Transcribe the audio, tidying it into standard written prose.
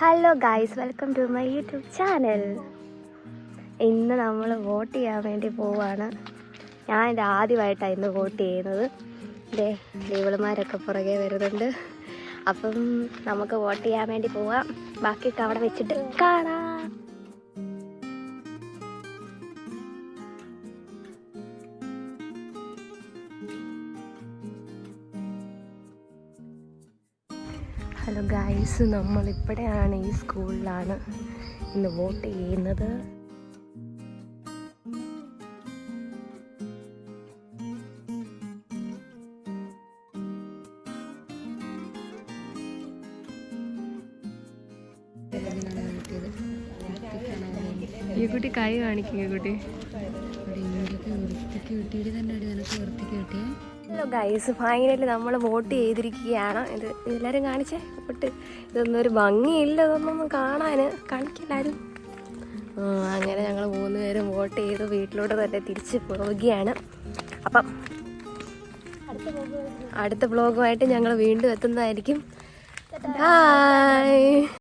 Hello guys, welcome to my YouTube channel. ഇന്ന് നമ്മൾ vote ചെയ്യാൻ വേണ്ടി പോവാണ്. ഞാൻ ഇത് ആദ്യമായിട്ടാണ് ഇന്ന് വോട്ട് ചെയ്യുന്നത്. ഇതേ ലീവളുമാരൊക്കെ പുറകെ വരുന്നുണ്ട്. അപ്പം നമുക്ക് വോട്ട് ചെയ്യാൻ വേണ്ടി പോവാം. ബാക്കിയൊക്കെ അവിടെ വെച്ചിട്ട് കാണാം. ഹലോ ഗൈസ്, നമ്മളിവിടെയാണ്, ഈ സ്കൂളിലാണ് ഇന്ന് വോട്ട് ചെയ്യുന്നത്. ഈ കുട്ടി കൈ കാണിക്കും. ഈ കുട്ടി ഹലോ ഗൈസ്, ഫൈനലി നമ്മൾ വോട്ട് ചെയ്തിരിക്കുകയാണ്. ഇത് എല്ലാവരും കാണിച്ചേ വോട്ട്. ഇതൊന്നും ഒരു ഭംഗിയില്ല, ഇതൊന്നും കാണിക്കില്ലാരും. അങ്ങനെ ഞങ്ങൾ 3 പേരും വോട്ട് ചെയ്ത് വീട്ടിലോട്ട് തന്നെ തിരിച്ച് പോവുകയാണ്. അപ്പം അടുത്ത വ്ളോഗുമായിട്ട് ഞങ്ങൾ വീണ്ടും എത്തുന്നതായിരിക്കും. ബൈ.